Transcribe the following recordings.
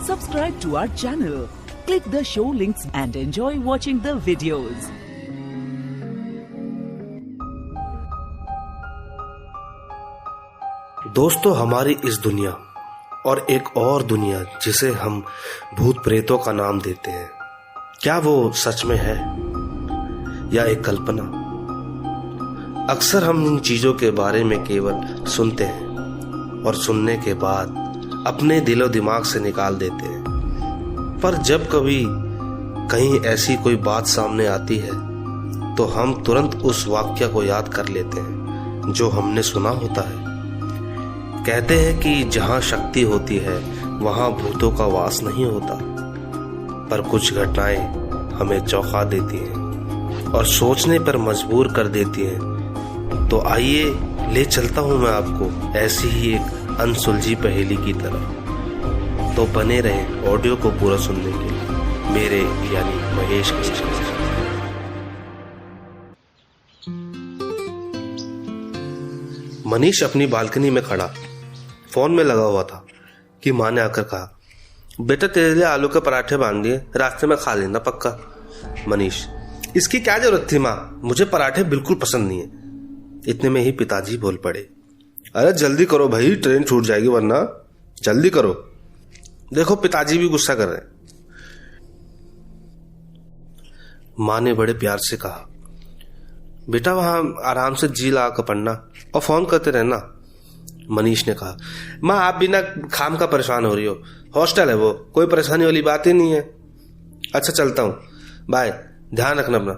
Subscribe to our channel, click the show links and enjoy watching the videos. दोस्तों, हमारी इस दुनिया और एक और दुनिया जिसे हम भूत प्रेतों का नाम देते हैं, क्या वो सच में है या एक कल्पना? अक्सर हम इन चीजों के बारे में केवल सुनते हैं और सुनने के बाद अपने दिलो दिमाग से निकाल देते हैं। पर जब कभी कहीं ऐसी कोई बात सामने आती है तो हम तुरंत उस वाक्य को याद कर लेते हैं जो हमने सुना होता है। कहते हैं कि जहाँ शक्ति होती है वहाँ भूतों का वास नहीं होता, पर कुछ घटनाएं हमें चौंका देती हैं और सोचने पर मजबूर कर देती हैं। तो आइए ले चलता हूँ मैं आपको ऐसी ही एक अनसुलझी पहेली की तरह। तो बने रहें ऑडियो को पूरा सुनने के लिए मेरे यानी महेश के साथ। मनीष अपनी बालकनी में खड़ा फोन में लगा हुआ था कि माँ ने आकर कहा, बेटा तेरे लिए आलू के पराठे बांध दिए, रास्ते में खा लेना पक्का। मनीष, इसकी क्या जरूरत थी माँ, मुझे पराठे बिल्कुल पसंद नहीं है। इतने में ही पिताजी बोल पड़े, अरे जल्दी करो भाई, ट्रेन छूट जाएगी वरना, जल्दी करो। देखो पिताजी भी गुस्सा कर रहे हैं। माँ ने बड़े प्यार से कहा, बेटा वहां आराम से जी लगा कर पढ़ना और फोन करते रहना। मनीष ने कहा, माँ आप बिना खाम का परेशान हो रही हो, हॉस्टल है वो, कोई परेशानी वाली बात ही नहीं है। अच्छा चलता हूं, बाय, ध्यान रखना अपना।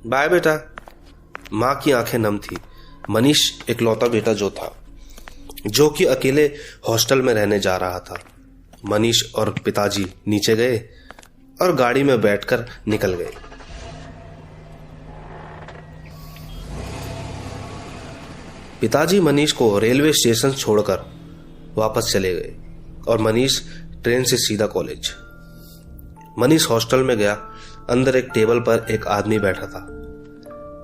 बाय बेटा। माँ की आंखें नम थी। मनीष इकलौता बेटा जो कि अकेले हॉस्टल में रहने जा रहा था। मनीष और पिताजी नीचे गए और गाड़ी में बैठकर निकल गए। पिताजी मनीष को रेलवे स्टेशन छोड़कर वापस चले गए और मनीष ट्रेन से सीधा कॉलेज। मनीष हॉस्टल में गया। अंदर एक टेबल पर एक आदमी बैठा था।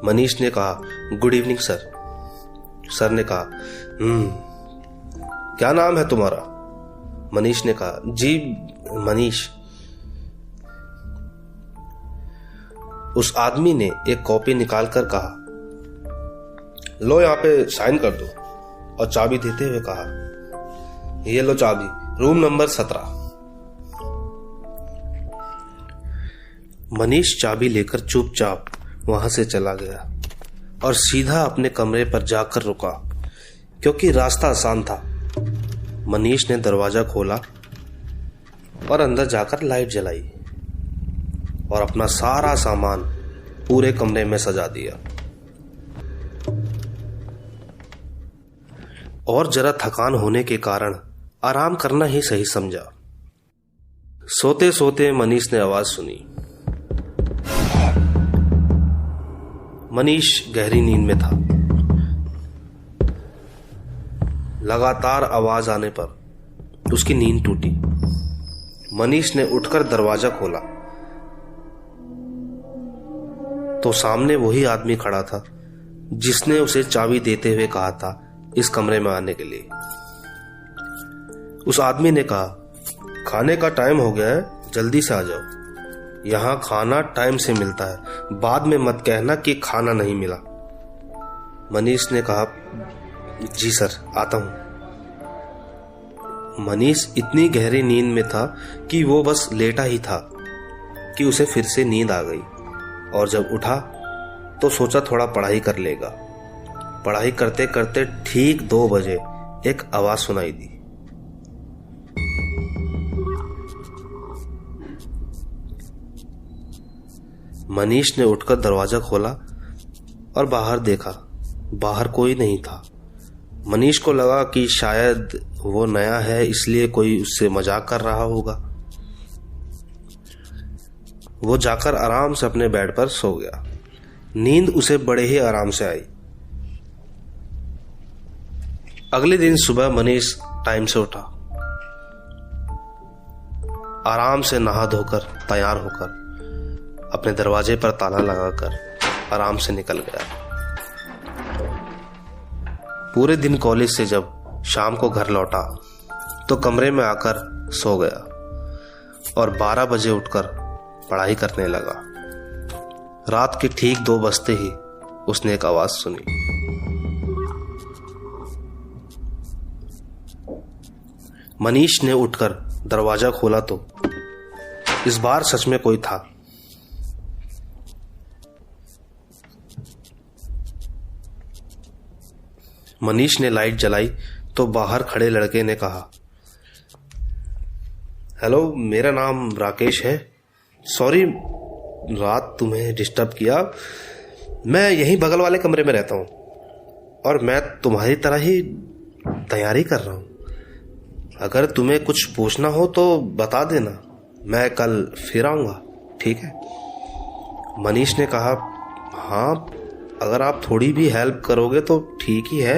मनीष ने कहा, गुड इवनिंग सर। सर ने कहा, क्या नाम है तुम्हारा? मनीष ने कहा, जी मनीष। उस आदमी ने एक कॉपी निकालकर कहा, लो यहाँ पे साइन कर दो, और चाबी देते हुए कहा, ये लो चाबी, रूम नंबर 17। मनीष चाबी लेकर चुपचाप वहां से चला गया और सीधा अपने कमरे पर जाकर रुका क्योंकि रास्ता आसान था। मनीष ने दरवाजा खोला और अंदर जाकर लाइट जलाई और अपना सारा सामान पूरे कमरे में सजा दिया और जरा थकान होने के कारण आराम करना ही सही समझा। सोते सोते मनीष ने आवाज सुनी। मनीष गहरी नींद में था। लगातार आवाज आने पर उसकी नींद टूटी। मनीष ने उठकर दरवाजा खोला तो सामने वही आदमी खड़ा था जिसने उसे चाबी देते हुए कहा था इस कमरे में आने के लिए। उस आदमी ने कहा, खाने का टाइम हो गया है, जल्दी से आ जाओ, यहाँ खाना टाइम से मिलता है, बाद में मत कहना कि खाना नहीं मिला। मनीष ने कहा, जी सर आता हूं। मनीष इतनी गहरी नींद में था कि वो बस लेटा ही था कि उसे फिर से नींद आ गई और जब उठा तो सोचा थोड़ा पढ़ाई कर लेगा। पढ़ाई करते करते ठीक 2 बजे एक आवाज सुनाई दी। मनीष ने उठकर दरवाजा खोला और बाहर देखा। बाहर कोई नहीं था। मनीष को लगा कि शायद वो नया है इसलिए कोई उससे मजाक कर रहा होगा। वो जाकर आराम से अपने बेड पर सो गया। नींद उसे बड़े ही आराम से आई। अगले दिन सुबह मनीष टाइम से उठा। आराम से नहा धोकर तैयार होकर अपने दरवाजे पर ताला लगाकर आराम से निकल गया। पूरे दिन कॉलेज से जब शाम को घर लौटा तो कमरे में आकर सो गया। और 12 बजे उठकर पढ़ाई करने लगा। रात के ठीक 2 बजते ही उसने एक आवाज सुनी। मनीष ने उठकर दरवाजा खोला तो इस बार सच में कोई था। मनीष ने लाइट जलाई तो बाहर खड़े लड़के ने कहा, हेलो, मेरा नाम राकेश है। सॉरी रात तुम्हें डिस्टर्ब किया। मैं यहीं बगल वाले कमरे में रहता हूँ और मैं तुम्हारी तरह ही तैयारी कर रहा हूँ। अगर तुम्हें कुछ पूछना हो तो बता देना, मैं कल फिर आऊँगा, ठीक है? मनीष ने कहा, हाँ, अगर आप थोड़ी भी हेल्प करोगे तो ठीक ही है।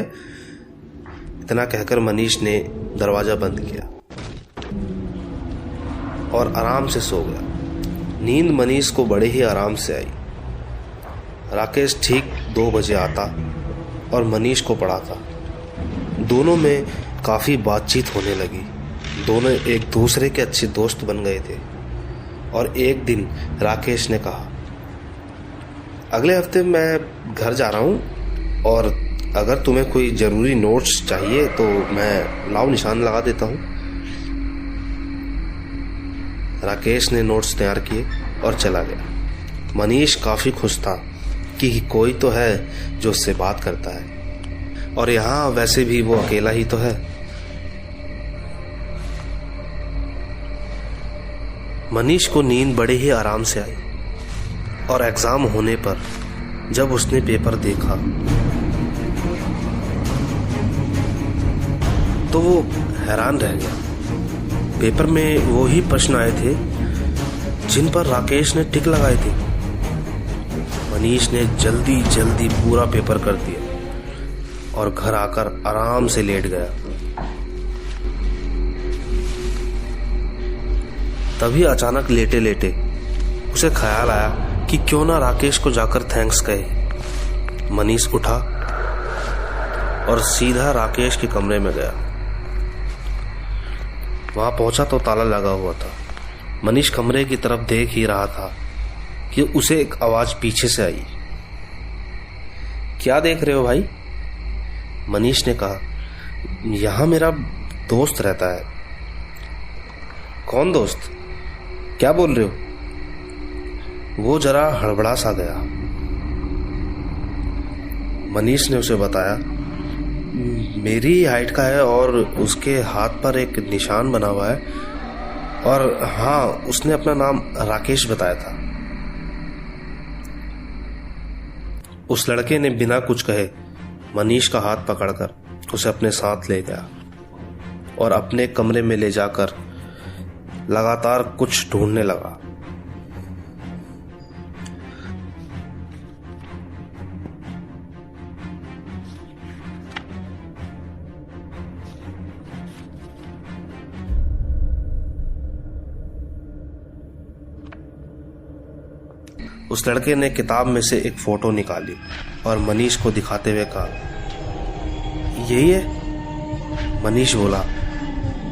इतना कहकर मनीष ने दरवाजा बंद किया और आराम से सो गया। नींद मनीष को बड़े ही आराम से आई। राकेश ठीक 2 बजे आता और मनीष को पढ़ाता। दोनों में काफ़ी बातचीत होने लगी। दोनों एक दूसरे के अच्छे दोस्त बन गए थे। और एक दिन राकेश ने कहा, अगले हफ्ते मैं घर जा रहा हूँ और अगर तुम्हें कोई ज़रूरी नोट्स चाहिए तो मैं लाओ निशान लगा देता हूँ। राकेश ने नोट्स तैयार किए और चला गया। मनीष काफ़ी खुश था कि कोई तो है जो उससे बात करता है, और यहाँ वैसे भी वो अकेला ही तो है। मनीष को नींद बड़े ही आराम से आई और एग्जाम होने पर जब उसने पेपर देखा तो वो हैरान रह गया। पेपर में वो ही प्रश्न आए थे जिन पर राकेश ने टिक लगाए थे। मनीष ने जल्दी जल्दी पूरा पेपर कर दिया और घर आकर आराम से लेट गया। तभी अचानक लेटे लेटे उसे ख्याल आया कि क्यों ना राकेश को जाकर थैंक्स कहे। मनीष उठा और सीधा राकेश के कमरे में गया। वहां पहुंचा तो ताला लगा हुआ था। मनीष कमरे की तरफ देख ही रहा था कि उसे एक आवाज पीछे से आई। क्या देख रहे हो भाई? मनीष ने कहा, यहां मेरा दोस्त रहता है। कौन दोस्त? क्या बोल रहे हो? वो जरा हड़बड़ा सा गया। मनीष ने उसे बताया, मेरी हाइट का है और उसके हाथ पर एक निशान बना हुआ है, और हाँ, उसने अपना नाम राकेश बताया था। उस लड़के ने बिना कुछ कहे मनीष का हाथ पकड़कर उसे अपने साथ ले गया और अपने कमरे में ले जाकर लगातार कुछ ढूंढने लगा। उस लड़के ने किताब में से एक फोटो निकाली और मनीष को दिखाते हुए कहा, यही है? मनीष बोला,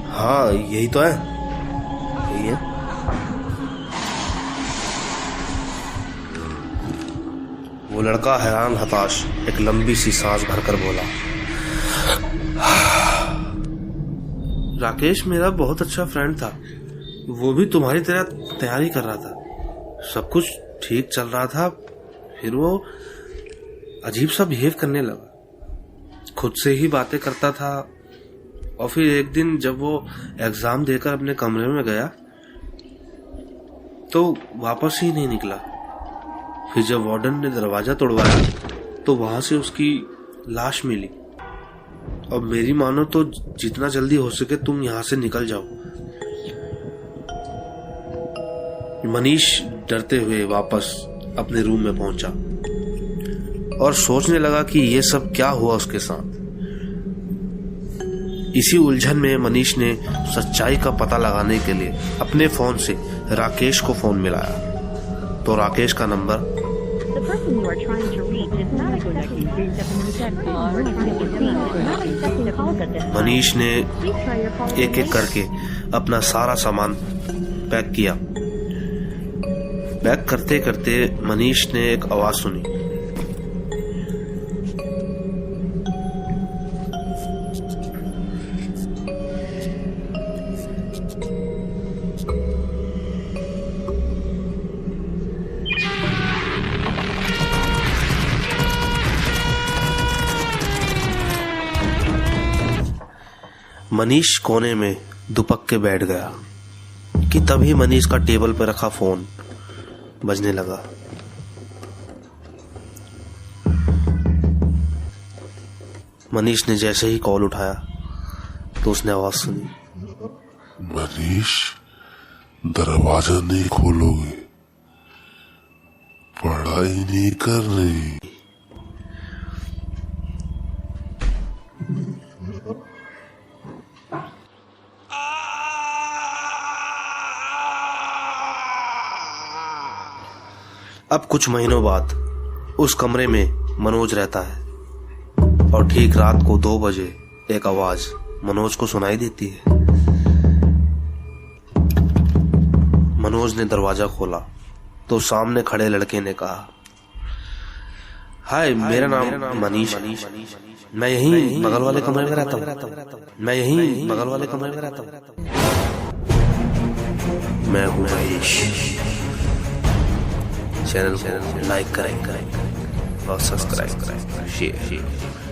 हाँ यही तो है, यही है। वो लड़का हैरान हताश एक लंबी सी सांस भरकर बोला, राकेश मेरा बहुत अच्छा फ्रेंड था। वो भी तुम्हारी तरह तैयारी कर रहा था। सब कुछ ठीक चल रहा था, फिर वो अजीब सा बिहेव करने लगा। खुद से ही बातें करता था, और फिर एक दिन जब वो एग्जाम देकर अपने कमरे में गया तो वापस ही नहीं निकला। फिर जब वार्डन ने दरवाजा तोड़वाया तो वहां से उसकी लाश मिली। अब मेरी मानो तो जितना जल्दी हो सके तुम यहां से निकल जाओ। मनीष डरते हुए वापस अपने रूम में पहुंचा और सोचने लगा कि ये सब क्या हुआ उसके साथ। इसी उलझन में मनीष ने सच्चाई का पता लगाने के लिए अपने फोन से राकेश को फोन मिलाया तो राकेश का नंबर मनीष ने एक एक करके अपना सारा सामान पैक किया। पैक करते करते मनीष ने एक आवाज सुनी। मनीष कोने में दुपक के बैठ गया कि तभी मनीष का टेबल पर रखा फोन बजने लगा। मनीष ने जैसे ही कॉल उठाया तो उसने आवाज सुनी, मनीष, दरवाजा नहीं खोलोगे? पढ़ाई नहीं कर रही? अब कुछ महीनों बाद उस कमरे में मनोज रहता है और ठीक रात को 2 बजे एक आवाज मनोज को सुनाई देती है। मनोज ने दरवाजा खोला तो सामने खड़े लड़के ने कहा, हाय, मेरा नाम मनीष है। मैं यहीं बगल वाले कमरे में रहता हूँ। मैं हूँ मनीष। चैनल को लाइक करें और सब्सक्राइब करें, शेयर।